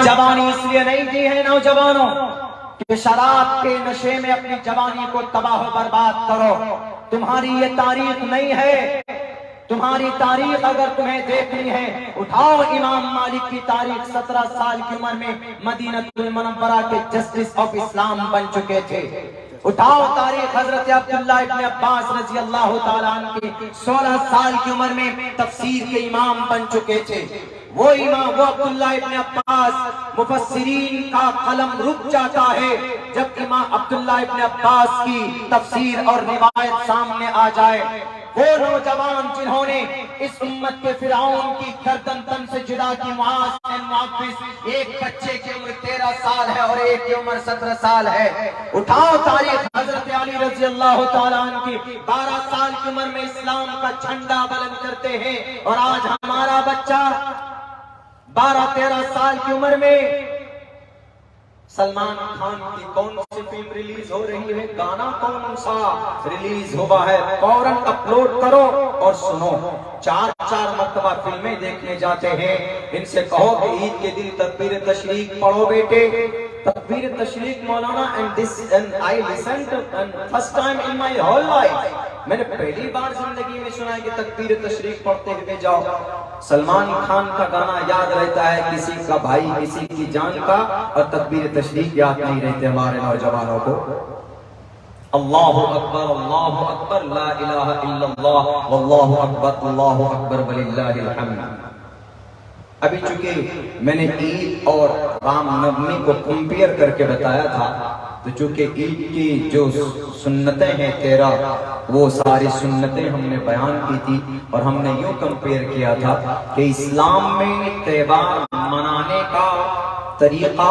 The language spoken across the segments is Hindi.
जवानी इसलिए नहीं दी है नौजवानों कि शराब के नशे में अपनी जवानी को तबाह बर्बाद करो। तुम्हारी ये तारीख नहीं है। तुम्हारी तारीख अगर तुम्हें देखनी है, उठाओ इमाम मालिक की तारीख। 17 साल की उम्र में मदीनतुल मुनव्वरा के जस्टिस ऑफ इस्लाम बन चुके थे। उठाओ तारीख हजरत अब्दुल्लाह इब्न अब्बास रजी अल्लाह ताला अन्हु की 16 साल की उम्र में तफसीर के इमाम बन चुके थे। वो इमाम, वो अब्दुल्लाह इब्न अब्बास, मुफस्सिरीन का कलम रुक जाता है जब इमाम अब्दुल्लाह इब्न अब्बास की तफसीर और रिवायत सामने आ जाए। वो नौजवान जिन्होंने इस उम्मत के फिरौन की गर्दन तन से जुदा की, मुआविज, एक बच्चे की उम्र 13 साल है और एक की उम्र 17 साल है। उठाओ तारीख हजरत अली रजी अल्लाह तआला अन्हु की 12 साल की उम्र में इस्लाम का झंडा बुलंद करते हैं। और आज हमारा बच्चा 12-13 साल की उम्र में सलमान खान की कौन सी फिल्म रिलीज हो रही है, गाना कौन सा रिलीज हुआ है, फौरन अपलोड करो और सुनो। 4-4 मरतबा फिल्में देखने जाते हैं। इनसे कहो कि ईद के दिन तकबीर तशरीक पढ़ो बेटे, तकबीर तशरीक मौलाना, and I listen to first time in my whole life. मैंने पहली बार जिंदगी में सुना है कि तकबीर तशरीक पढ़ते हुए जाओ। सलमान खान का गाना याद रहता है किसी का भाई किसी की जान का, और तकबीर तशरीक याद नहीं रहते हमारे नौजवानों को। अल्लाहु अकबर ला इलाहा इल्लल्लाह वल्लाहु अकबर वलिल्लाहिल हम्द। अभी चूंकि मैंने ईद और रामनवमी को कंपेयर करके बताया था, तो चूंकि ईद की जो सुन्नतें हैं 13, वो सारी सुन्नतें हमने बयान की थी और हमने यूं कंपेयर किया था कि इस्लाम में त्योहार मनाने का तरीका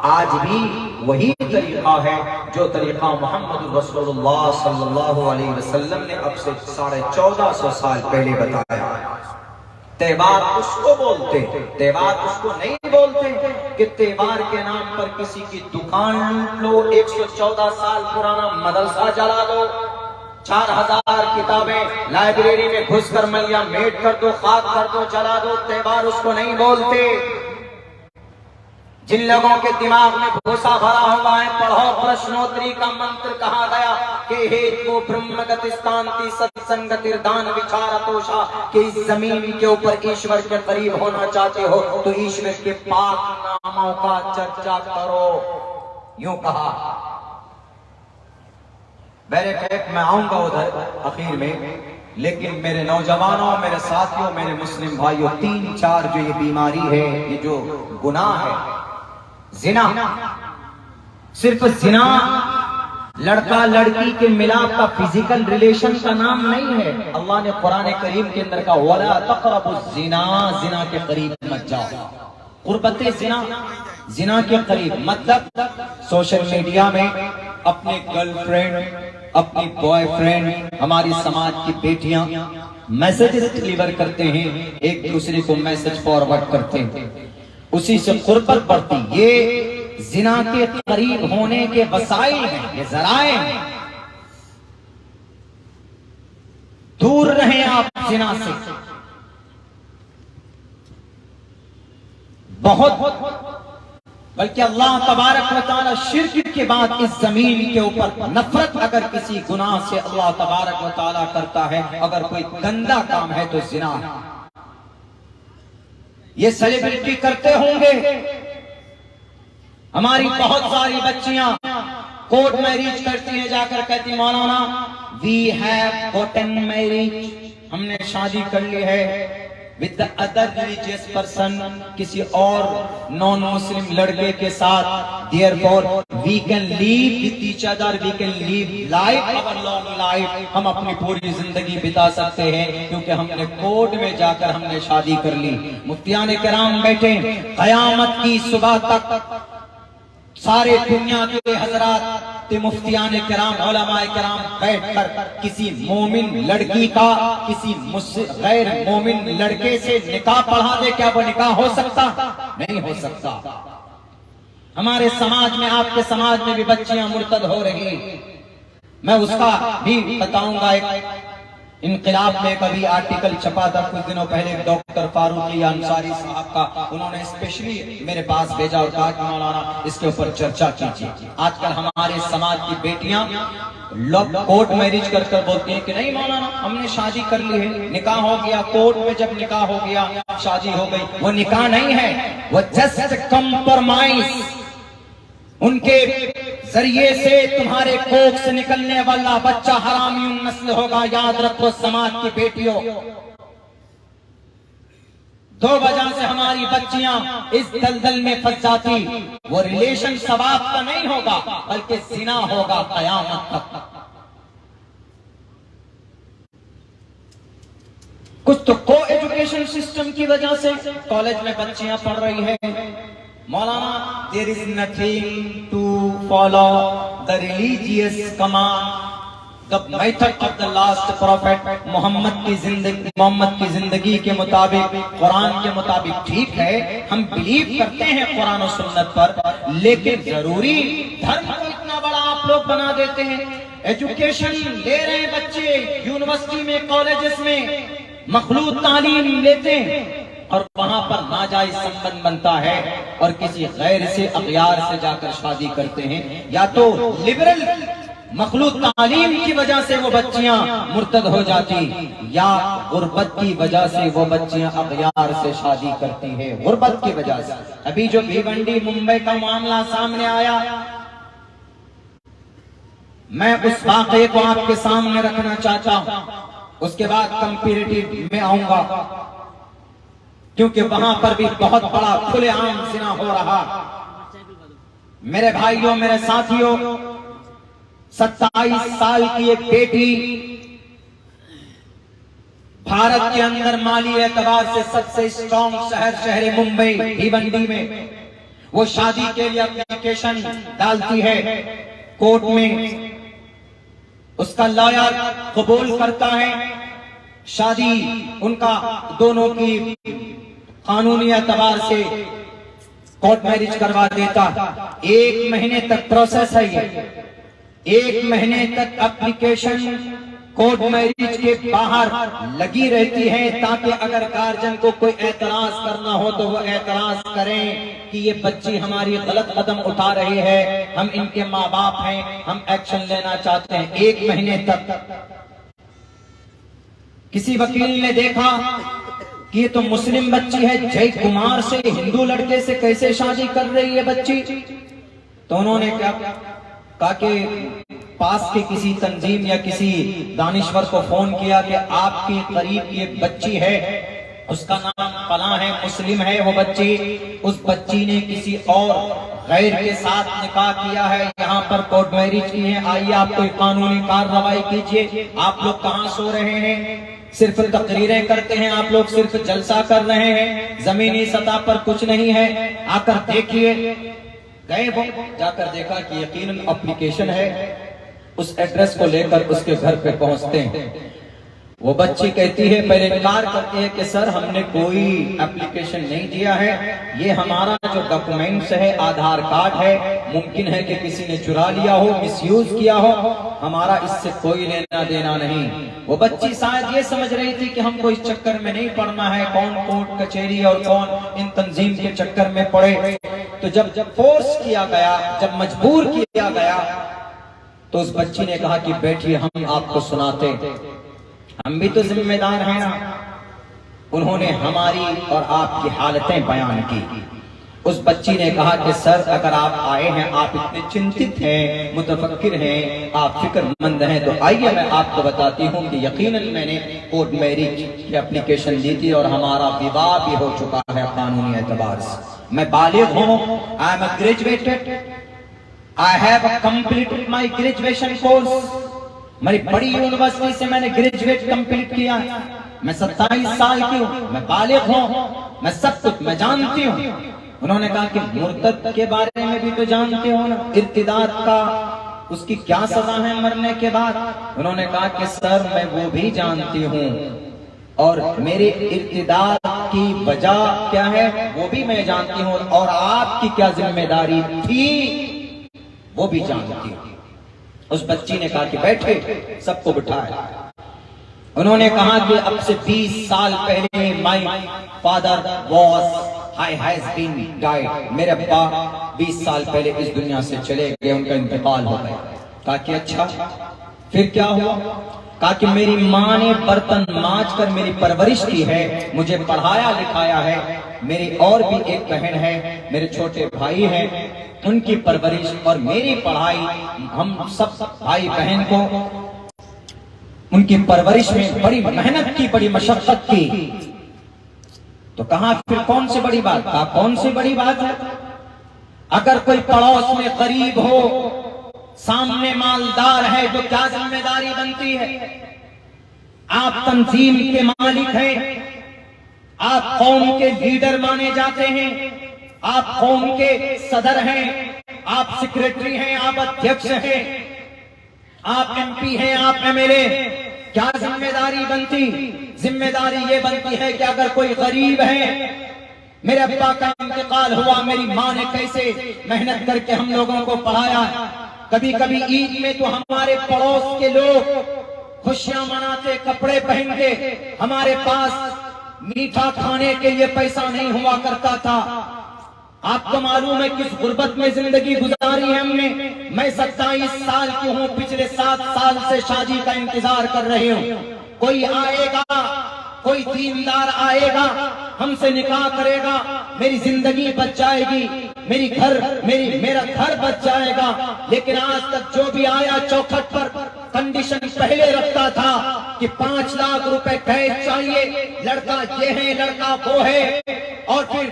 आज भी वही तरीका है जो तरीका मोहम्मद रसूलुल्लाह सल्लल्लाहु अलैहि वसल्लम ने अब से 1450 साल पहले बताया। त्योहार उसको बोलते, त्योहार उसको नहीं बोलते कि त्योहार के नाम पर किसी की दुकान लूट लो, 114 साल पुराना मदरसा जला दो, 4000 किताबें लाइब्रेरी में घुसकर मलिया मेट कर दो, खाक कर दो, जला दो। त्योहार उसको नहीं बोलते। जिन लोगों के दिमाग में भूसा भरा हुआ है, पढ़ो प्रश्नोत्तरी का मंत्र कहा गया कि हेतु ब्रह्मगतिस्तांति सत्संगतिर्दान विचारतोषा, कि इस जमीन के ऊपर ईश्वर के करीब होना चाहते हो तो ईश्वर के पाक नामों का चर्चा करो, यूं कहा। मेरे पेट में आऊंगा उधर आखिर में, लेकिन मेरे नौजवानों, मेरे साथियों, मेरे मुस्लिम भाइयों, 3-4 जो ये बीमारी है, ये जो गुनाह है, जिना, सिर्फ जिना लड़का लड़की के मिलाप का फिजिकल रिलेशन का नाम नहीं है। अल्लाह ने कुरान करीम के अंदर कहा वला तक़रबुज़ ज़िना, जिना के करीब मत जाओ। कुर्बते जिना, जिना के करीब मतलब सोशल मीडिया में अपने गर्लफ्रेंड, अपनी बॉयफ्रेंड, हमारी समाज की बेटियां मैसेजेस डिलीवर करते हैं, एक दूसरे को मैसेज फॉरवर्ड करते हैं, उसी से कुर्बत बढ़ती। ये जिना के करीब होने के वसाइल हैं, ये जराए हैं। दूर रहें आप जिना से। बहुत बल्कि अल्लाह तबारक व तआला शिर्क के बाद इस जमीन के ऊपर नफरत अगर किसी गुनाह से अल्लाह तबारक व तआला करता है, अगर कोई गंदा काम है तो जिना है। ये सेलिब्रिटी करते होंगे, हमारी बहुत सारी बच्चियां कोर्ट मैरिज करती हैं, जाकर कहती मौलाना वी हैव गॉटन मैरिज, हमने शादी कर ली है with the other religious person, किसी और नॉन मुस्लिम लड़के के साथ। Therefore we can live with each other, we can live life our long life, हम अपनी पूरी जिंदगी बिता सकते हैं क्योंकि हमने कोर्ट में जाकर हमने शादी कर ली। मुफ्तियान किराम बैठे, कयामत की सुबह तक सारे दुनिया के हजरात मुफ्तियान किराम, उलमाए किराम बैठकर किसी मोमिन लड़की का किसी गैर मोमिन लड़के से निकाह पढ़ा दे, क्या वो निकाह हो सकता? नहीं हो सकता। हमारे समाज में, आपके समाज में भी बच्चियां मुर्तद हो रही, मैं उसका भी बताऊंगा। एक इनकलाब में कभी आर्टिकल छपा था कुछ दिनों पहले डॉक्टर फारूकी अंसारी साहब का, उन्होंने स्पेशली मेरे पास भेजा और कहा कि मौलाना इसके ऊपर चर्चा कीजिए। आजकल हमारे समाज की बेटियां लोग कोर्ट मैरिज कर कर बोलती हैं कि नहीं मौलाना हमने शादी कर ली है, निकाह हो गया, कोर्ट में जब निकाह हो गया शादी हो गई। वो निकाह नहीं है, वो जस्ट कंप्रोमाइज। उनके जरिए से तुम्हारे कोख से निकलने वाला बच्चा हरामी नस्ल होगा। याद रखो समाज की बेटियों, दो वजह से हमारी बच्चियां इस दलदल में फंस जाती। वो रिलेशन सवाब का नहीं होगा बल्कि जिना होगा कयामत तक। कुछ तो को एजुकेशन सिस्टम की वजह से कॉलेज में बच्चियां पढ़ रही है। मौलाना there is nothing to follow the religious command the method of the last prophet. Mohammad की जिंदगी के मुताबिक, कुरान के मुताबिक ठीक है, हम बिलीव करते हैं कुरान और सुन्नत पर, लेकिन जरूरी धर्म को इतना बड़ा आप लोग बना देते हैं। एजुकेशन ले रहे हैं बच्चे यूनिवर्सिटी में, कॉलेजेस में मखलूत तालीम लेते हैं और वहां पर नाजायज संबंध बनता है और किसी गैर से अगयार से जाकर शादी करते हैं। या तो लिबरल मखलूत तालीम की वजह से वो बच्चियां मुर्तद हो जाती, या गुर्बत की वजह से वो बच्चियां अगयार से शादी करती है। गुर्बत की वजह से अभी जो भिवंडी मुंबई का मामला सामने आया, मैं उस वाक़े को आपके सामने रखना चाहता हूं, उसके बाद कंपैरेटिव में आऊंगा, क्योंकि वहां पर भी बहुत बड़ा खुलेआम जिना हो रहा। मेरे भाइयों, मेरे साथियों, 27 साल की एक बेटी भारत के अंदर माली एतबार से सबसे स्ट्रॉन्ग शहर मुंबई भिवंडी में, वो शादी के लिए एप्लीकेशन डालती है कोर्ट में। उसका लॉयर कबूल करता है, शादी उनका दोनों की कानूनी एतबार से कोर्ट मैरिज करवा देता। 1 महीने तक प्रोसेस है ये, 1 महीने तक एप्लीकेशन कोर्ट मैरिज के बाहर लगी रहती है, ताकि अगर गार्जियन को कोई एतराज करना हो तो वो एतराज करें कि ये बच्ची हमारी गलत कदम उठा रही है, हम इनके माँ बाप हैं, हम एक्शन लेना चाहते हैं। 1 महीने तक किसी वकील ने देखा कि ये तो मुस्लिम बच्ची है, जय कुमार से हिंदू लड़के से कैसे शादी कर रही है बच्ची। तो उन्होंने क्या कहा कि पास के किसी तंजीम या किसी दानिश्वर को फोन किया कि आपके करीब की एक बच्ची है, उसका नाम फलां है, मुस्लिम है वो बच्ची, उस बच्ची ने किसी और गैर के साथ निकाह किया है, यहाँ पर कोर्ट मैरिज की है, आइए आप कोई कानूनी कार्रवाई कीजिए। आप लोग कहाँ सो रहे हैं, सिर्फ तकरीरें करते हैं आप लोग, सिर्फ जलसा कर रहे हैं, जमीनी सतह पर कुछ नहीं है, आकर देखिए। गए वो, जाकर देखा कि यकीनन एप्लीकेशन है। उस एड्रेस को लेकर उसके घर पे पहुंचते हैं। वो बच्ची कहती है, पहले इनकार करती है कि सर हमने कोई एप्लीकेशन नहीं दिया है, ये हमारा जो डॉक्यूमेंट्स है आधार कार्ड है, मुमकिन है कि किसी ने चुरा लिया हो, मिसयूज किया हो, हमारा इससे कोई लेना देना नहीं। वो बच्ची शायद ये समझ रही थी कि हमको इस चक्कर में नहीं पड़ना है, कौन कोर्ट कचहरी और कौन इन तंजीम के चक्कर में पड़े। तो जब फोर्स किया गया, जब मजबूर किया गया, तो उस बच्ची ने कहा कि बैठिए हम आपको सुनाते, हम भी तो जिम्मेदार हैं ना। उन्होंने हमारी और आपकी हालतें बयान की। उस बच्ची ने कहा कि सर अगर आप आए हैं, आप इतने चिंतित हैं, मुतफक्किर हैं, आप फिक्रमंद हैं, तो आइए मैं आपको बताती हूँ कि यकीनन मैंने कोर्ट मैरिज की एप्लीकेशन दी थी और हमारा विवाह भी हो चुका है कानूनी एतबार से। मैं बालिग हूँ, I am graduated, I have completed my graduation course. मेरी बड़ी यूनिवर्सिटी से मैंने ग्रेजुएट कंप्लीट किया। मैं 27 साल की हूँ, मैं बालिग हूँ, मैं सब कुछ मैं जानती हूँ। उन्होंने कहा कि मुर्तद के बारे में भी तो जानते हो ना, इर्तिदाद का उसकी क्या सजा है मरने के बाद। उन्होंने कहा कि सर मैं वो भी जानती हूँ और मेरे इर्तिदाद की वजह क्या है वो भी मैं जानती हूँ, और आपकी क्या जिम्मेदारी थी वो भी जानती हूँ। उस बच्ची ने कहा कि बैठे, सबको बिठाया उन्होंने कहा कि अब से 20 साल पहले my father has been died, मेरे अब्बा 20 साल पहले इस दुनिया से चले गए, उनका इंतकाल हो गया। कहा कि अच्छा फिर क्या हुआ? कहा कि मेरी माँ ने बर्तन मांज कर मेरी परवरिश की है, मुझे पढ़ाया लिखाया है। मेरी और भी एक बहन है, मेरे छोटे भाई हैं, उनकी परवरिश और मेरी पढ़ाई, हम सब भाई बहन को उनकी परवरिश में बड़ी मेहनत की, बड़ी मशक्कत की। तो कहा फिर कौन सी बड़ी बात? कहा कौन सी बड़ी बात है? अगर कोई पड़ोस में गरीब हो, सामने मालदार है, तो क्या जिम्मेदारी बनती है? आप तंजीम के मालिक हैं, आप कौम के लीडर माने जाते हैं, आप कौम के सदर हैं, आप सेक्रेटरी हैं, आप अध्यक्ष हैं, आप एमपी हैं, आप एमएलए। क्या जिम्मेदारी बनती? जिम्मेदारी ये बनती है कि अगर कोई गरीब है, मेरे अब्बा का इंतकाल हुआ, मेरी माँ ने कैसे मेहनत करके हम लोगों को पढ़ाया। कभी कभी ईद में तो हमारे पड़ोस के लोग खुशियां मनाते, कपड़े पहन के, हमारे पास मीठा खाने के लिए पैसा नहीं हुआ करता था। आपको मालूम है किस गुर्बत में जिंदगी गुजारी है हमने। मैं 27 साल की हूँ, पिछले 7 साल से शादी का इंतजार कर रही हूँ। कोई आएगा, कोई दीनदार आएगा, हमसे निकाह करेगा, मेरी जिंदगी बच जाएगी, मेरा घर बच जाएगा। लेकिन आज तक जो भी आया चौखट पर कंडीशन पहले रखता था कि 5 लाख रुपए कैश चाहिए, लड़का ये है, लड़का वो है, और फिर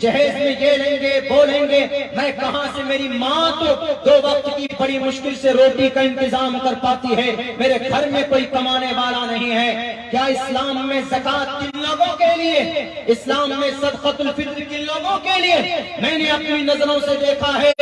जहेज में ये लेंगे वो लेंगे। मैं कहां से, मेरी माँ तो 2 वक्त की बड़ी मुश्किल से रोटी का इंतजाम कर पाती है, मेरे घर में कोई कमाने वाला नहीं है। क्या इस्लाम में ज़कात किन लोगों के लिए, इस्लाम में सदक़तुल फित्र किन लोगों के लिए? मैंने अपनी नजरों से देखा है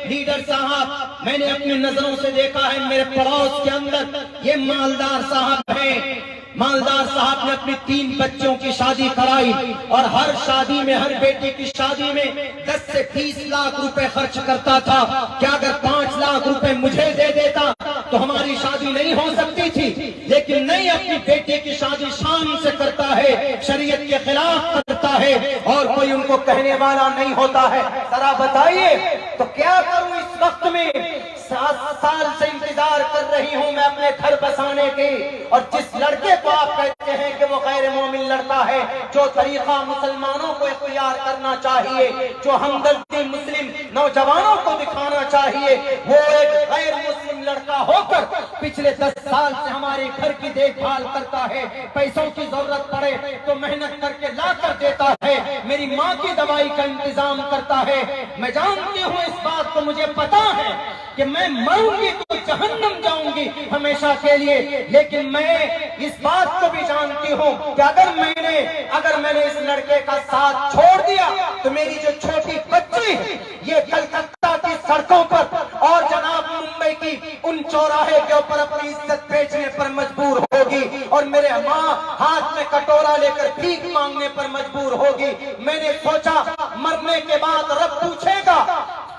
लीडर साहब, मैंने अपनी नजरों से देखा है मेरे पड़ोस के अंदर ये मालदार साहब हैं। मालदार साहब ने अपनी 3 बच्चों की शादी कराई और हर शादी में, हर बेटी की शादी में 10 से 20 लाख रुपए खर्च करता था। क्या अगर 5 लाख रुपए मुझे दे देता तो हमारी शादी नहीं हो सकती थी? लेकिन नहीं, अपनी बेटी की शादी शान से करता है, शरीयत के खिलाफ करता है और कोई उनको कहने वाला नहीं होता है। जरा बताइए तो क्या करूं इस वक्त में? 7 साल से इंतजार कर रही हूं मैं अपने घर बसाने की, और जिस लड़के को आप कहते हैं कि वो गैर मोमिन लड़का है, जो तरीका मुसलमानों को इख्तियार करना चाहिए, जो हमदर्दी मुस्लिम नौजवानों को दिखाना चाहिए, वो एक गैर मुस्लिम लड़का होकर पिछले 10 साल से हमारे घर की देखभाल करता है। पैसों की जरूरत पड़े तो मेहनत करके ला कर देता है, मेरी माँ की दवाई का इंतजाम करता है। मैं जानती हूँ इस बात को, मुझे पता है कि मैं मरूंगी तो जहन्नम जाऊंगी हमेशा के लिए। लेकिन मैं इस बात को भी जानती हूँ कि अगर मैंने इस लड़के का साथ छोड़ दिया तो मेरी जो छोटी बच्ची है ये कलकत्ता की सड़कों पर और जनाब मुंबई की उन चौराहे के ऊपर अपनी इज्जत बेचने पर मजबूर होगी, और मेरे माँ हाथ में कटोरा लेकर भीख मांगने पर मजबूर होगी। मैंने सोचा मरने के बाद रब पूछेगा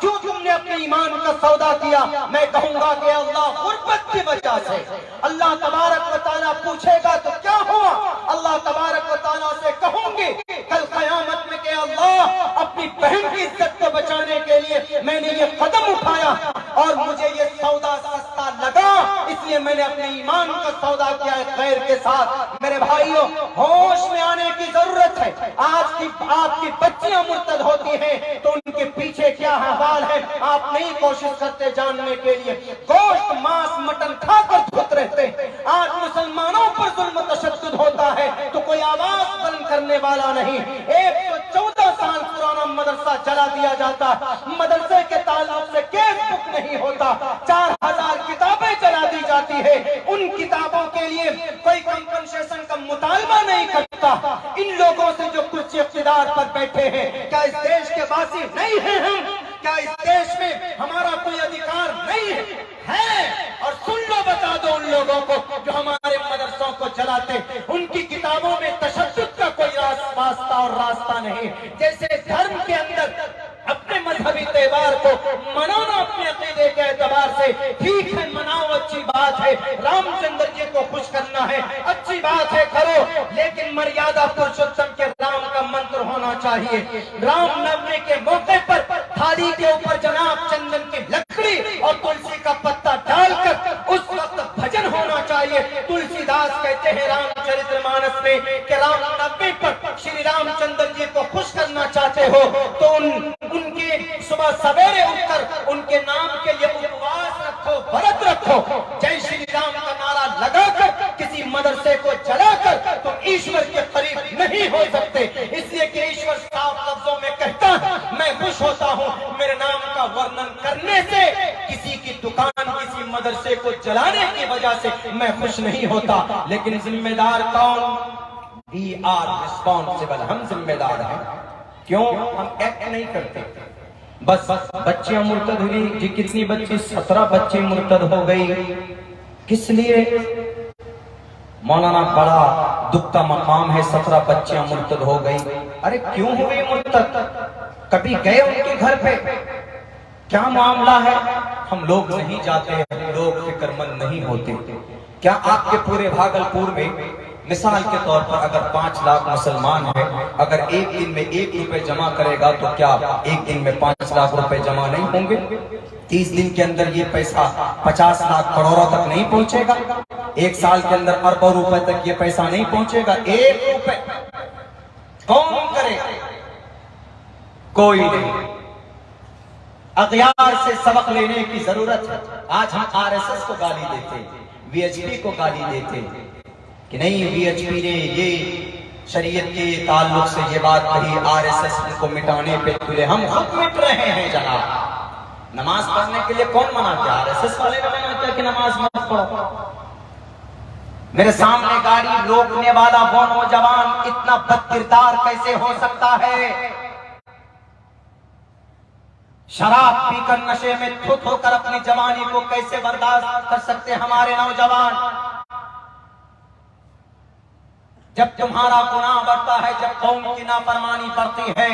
क्यों तुमने अपने ईमान का सौदा किया? मैं कहूंगा कि अल्लाह गुर्बत की वजह से। अल्लाह तबारक व तआला पूछेगा तो क्या हुआ? अल्लाह तबारक व तआला से कहूंगी कल कयामत में कि अल्लाह अपनी बहन की इज्जत को बचाने के लिए मैंने ये कदम उठाया और मुझे ये सौदा सस्ता लगा, इसलिए मैंने अपने ईमान का सौदा किया है खैर के साथ। मेरे भाइयों, होश में आने की जरूरत है। आज की आपकी बच्चियां मुर्तद होती हैं तो उनके पीछे क्या हाल है आप नहीं कोशिश करते जानने के लिए। गोश्त, मांस, मटन खाकर धुत रहते हैं। आज मुसलमानों पर जुल्म तशद्दुद होता है तो कोई आवाज बुलंद करने वाला नहीं। 114 साल पुराना मदरसा जला दिया जाता, मदरसे के ताल्लुक से केस बुक नहीं होता, 4000 किताबें जला दी जाती है, उन किताबों के लिए कोई कंपनसेशन का मुतालबा नहीं करता। इन लोगों से जो कुछ इख्तिदार पर बैठे हैं, क्या इस देश के वासी नहीं है हम? क्या इस देश में हमारा कोई अधिकार नहीं है? और सुन लो, बता दो उन लोगों को जो हमारे मदरसों को जलाते, उनकी किताबों में तशद्दुद का कोई वास्ता और रास्ता नहीं। जैसे धर्म के अंदर अपने मजहबी त्योहार को मनाना अपने अकीदे के एतबार से ठीक है, मनाओ, अच्छी बात है। रामचंद्र जी को खुश करना है, अच्छी बात है, करो, लेकिन मर्यादा पुरुषोत्तम के राम का मंत्र होना चाहिए। रामनवमी के मौके पर थाली के ऊपर जनाब चंदन की लकड़ी और तुलसी का पत्ता डालकर उस वक्त भजन होना चाहिए। तुलसीदास कहते हैं रामचरितमानस में कि रामनवमी पर श्री रामचंद्र जी को खुश करना चाहते हो तो उनके सुबह सवेरे उठकर उनके नाम के लिए उपवास रखो, व्रत रखो, जय श्री राम का नारा लगाकर किसी मदरसे को जलाकर तुम ईश्वर के करीब नहीं हो सकते। इसलिए कि ईश्वर साफ लफ्जों में कहता है, मैं खुश होता हूँ मेरे नाम का वर्णन करने से, किसी की दुकान किसी मदरसे को जलाने की वजह से मैं खुश नहीं होता। लेकिन जिम्मेदार कौन? We are responsible, हम जिम्मेदार हैं। क्यों? हम एक्ट नहीं करते। बस बच्चियां मुर्तद हुई जी, कितनी बच्ची? 17 बच्ची मुर्तद हो गई। किस लिए? मौलाना बड़ा दुख का मकाम है, 17 बच्चियां मुर्तद हो गई। अरे क्यों हुई मुर्तद? कभी गए उनके घर पे? क्या मामला है? हम लोग नहीं जाते, हम लोग फिक्रमंद नहीं होते। क्या आपके पूरे भागलपुर में मिसाल के तौर पर अगर 5 लाख मुसलमान है, अगर एक दिन में 1 रुपए जमा करेगा तो क्या एक दिन में 5 लाख रुपए जमा नहीं होंगे? 30 दिन के अंदर ये पैसा 50 लाख करोड़ों तक नहीं पहुंचेगा? 1 साल के अंदर अरबों रुपए तक ये पैसा नहीं पहुंचेगा? 1 रुपए कौन करे? कोई नहीं। अगयार से सबक लेने की जरूरत है। आज हम आरएसएस को गाली देते, वीएचपी को गाली देते कि नहीं वीएचपी ने ये शरीयत के ताल्लुक से ये बात कही, आरएसएस को मिटाने पे तुले। हम खुद मिट रहे हैं जनाब। नमाज पढ़ने के लिए कौन मना किया? आरएसएस वाले ने मना किया कि नमाज मत पढ़ो। मेरे सामने गाड़ी रोकने वाला वो नौजवान इतना बदकिरदार कैसे हो सकता है? शराब पीकर नशे में धुत होकर अपनी जवानी को कैसे बर्दाश्त कर सकते हमारे नौजवान? जब तुम्हारा गुनाह बढ़ता है, जब कौम की नाफरमानी बढ़ती है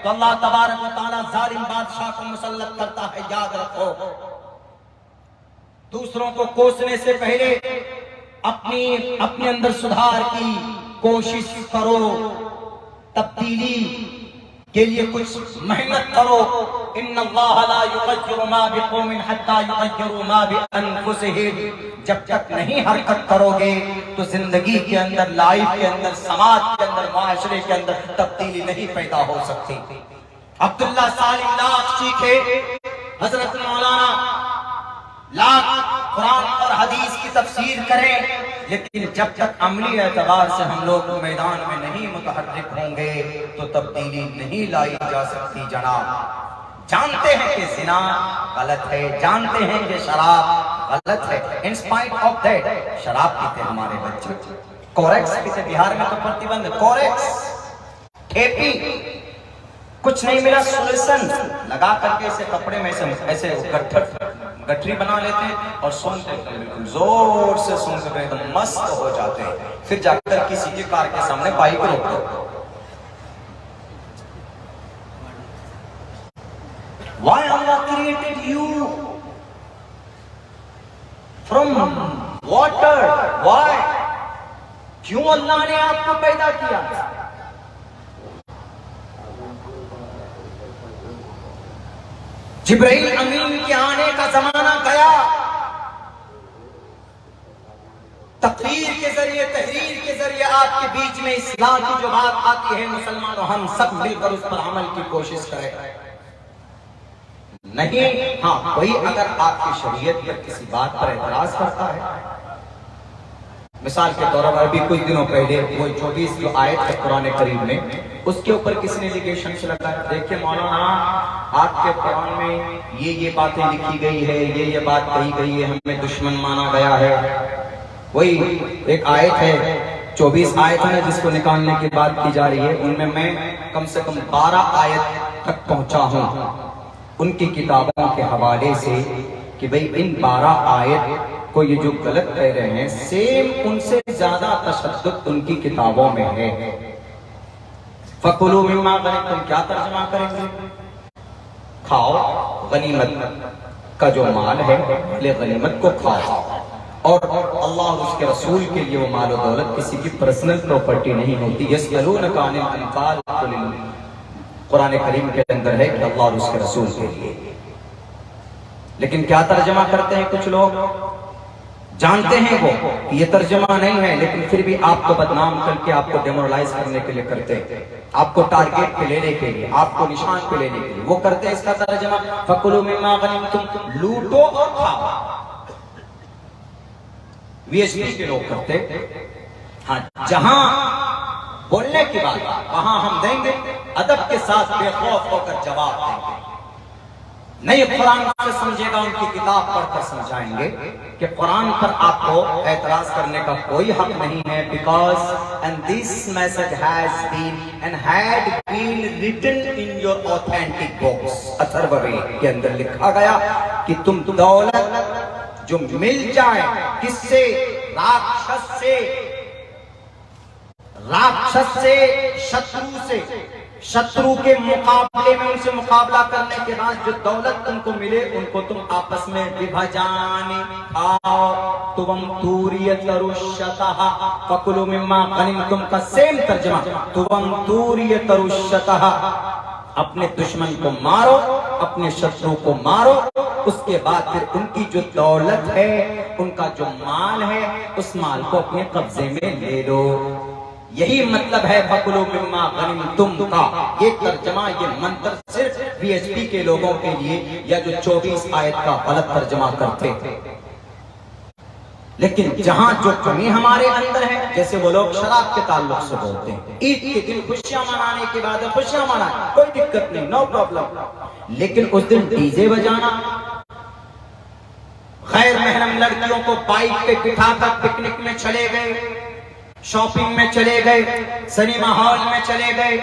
तो अल्लाह तबारक व तआला जालिम बादशाह को मुसल्लत करता है। याद रखो, दूसरों को कोसने से पहले अपने अंदर सुधार की कोशिश करो, तब्दीली के लिए कुछ मेहनत करो। इन्नल्लाह ला युग़य्यिरु मा बिक़ौमिन हत्ता युग़य्यिरु मा बिअन्फुसिहिम। जब तक नहीं हरकत करोगे तो जिंदगी के अंदर, लाइफ के अंदर, समाज के अंदर, माशरे के अंदर तब्दीली नहीं पैदा हो सकती। अब्दुल्ला सालिम लाख सीखे, हजरत मौलाना लाख कुरान और हदीस की तफसीर करें, लेकिन जब तक अमली एतबार से हम लोग मैदान में नहीं मुतहर्रिक होंगे तो तब्दीली नहीं लाई जा सकती। जनाब जानते हैं कि ज़िना गलत है, जानते हैं कि शराब गलत है, इन स्पाइट ऑफ दैट शराब पीते हमारे बच्चे, कोरेक्स पीते। बिहार में तो प्रतिबंध, कोरेक्स, ठेपी, कुछ नहीं मिला सोल्यूशन लगा करके इसे कपड़े में ऐसे गठरी बना लेते हैं और सूंघते हैं, बिल्कुल जोर से सूंघते हैं, तो मस्त हो जाते हैं। फिर जाकर किसी की कार के सामने बाइक रोकते। Why Allah created you from water? Why? क्यों अल्लाह ने आपको पैदा किया? जिब्राइल अमीन के आने का जमाना गया, तकरीर के जरिए, तहरीर के जरिए आपके बीच में इस्लाम की जो बात आती है, मुसलमानों हम सब मिलकर उस पर अमल की कोशिश करें। नहीं, हाँ, कोई अगर आपकी शरीयत पर किसी बात पर एतराज करता है, मिसाल के तौर पर अभी कुछ दिनों पहले वो 24 जो आयत है कुरान करीम में, उसके ऊपर किसी ने लिगेशन से लगाया, देखिए मौलाना आपके कुरान में ये बातें लिखी गई है, ये बात कही गई है, हमें दुश्मन माना गया है। वही एक आयत है, 24 आयत है जिसको निकालने की बात की जा रही है, उनमें मैं कम से कम 12 आयत तक पहुंचा हूं उनकी किताबों के हवाले से कि भाई इन 12 आयत को ये जो गलत कह रहे हैं, सेम उनसे ज्यादा तशद्दुद उनकी किताबों में है। फकुलू मिम्मा गनिमतुम, क्या तर्जुमा करेंगे? खाओ, गनीमत का जो माल है ले गनीमत को खाओ, और अल्लाह और उसके रसूल के लिए वो माल और दौलत किसी की पर्सनल प्रॉपर्टी नहीं होती। यसअलूनका अनिल अनफाल, कुरान करीम के अंदर है कि अल्लाह और उसके रसूल के लिए। लेकिन क्या तर्जमा करते हैं कुछ लोग, जानते हैं वो कि ये तर्जमा नहीं है, लेकिन फिर भी आपको बदनाम करके, आपको डेमोरलाइज करने के लिए करते हैं, आपको टारगेट पे लेने के लिए, आपको निशान पे लेने के लिए वो करते हैं इसका तर्जमा फकुलू मिम्मा गनिमतुम, लूटो और खाओ। वीएचपी के लोग करते, हाँ, जहां बोलने की बात वहां हम देंगे, अदब के साथ बेखौफ होकर जवाब देंगे। नहीं कुरान से समझेगा, उनकी किताब पढ़कर समझाएंगे कि कुरान पर आपको एतराज करने का कोई हक नहीं है, because and this message has been and had been written in your authentic books. Atharvaveda के अंदर लिखा गया कि तुम दौलत जो मिल जाए किससे, राक्षस से, शत्रु से, शत्रु के मुकाबले में उनसे मुकाबला करने के बाद जो दौलत तुमको मिले उनको तुम आपस में विभाजानी खाओ। तुम तूरियत रुशतह फकुलू मिम्मा गनिमतुम का सेम तर्जमा, तुम तूरियत रुशतह, अपने दुश्मन को मारो, अपने शत्रु को मारो, उसके बाद फिर उनकी जो दौलत है, उनका जो माल है, उस माल को अपने कब्जे में ले लो। यही मतलब है फकुलू मिम्मा गनिमतुम का। ये तर्जमा, ये मंत्र सिर्फ वीएचपी के लोगों के लिए, या जो 24 आयत का गलत तर्जमा करते। लेकिन जहां जो कमी हमारे अंदर है, जैसे वो लोग शराब के ताल्लुक से बोलते हैं, ईद के दिन खुशियां मनाने के बाद खुशियां मनाए, कोई दिक्कत नहीं, नो प्रॉब्लम, लेकिन उस दिन डीजे बजाना, गैर महरम लड़कियों को बाइक पे बिठाकर पिकनिक में चले गए, शॉपिंग में चले गए, सिनेमा हॉल में चले गए,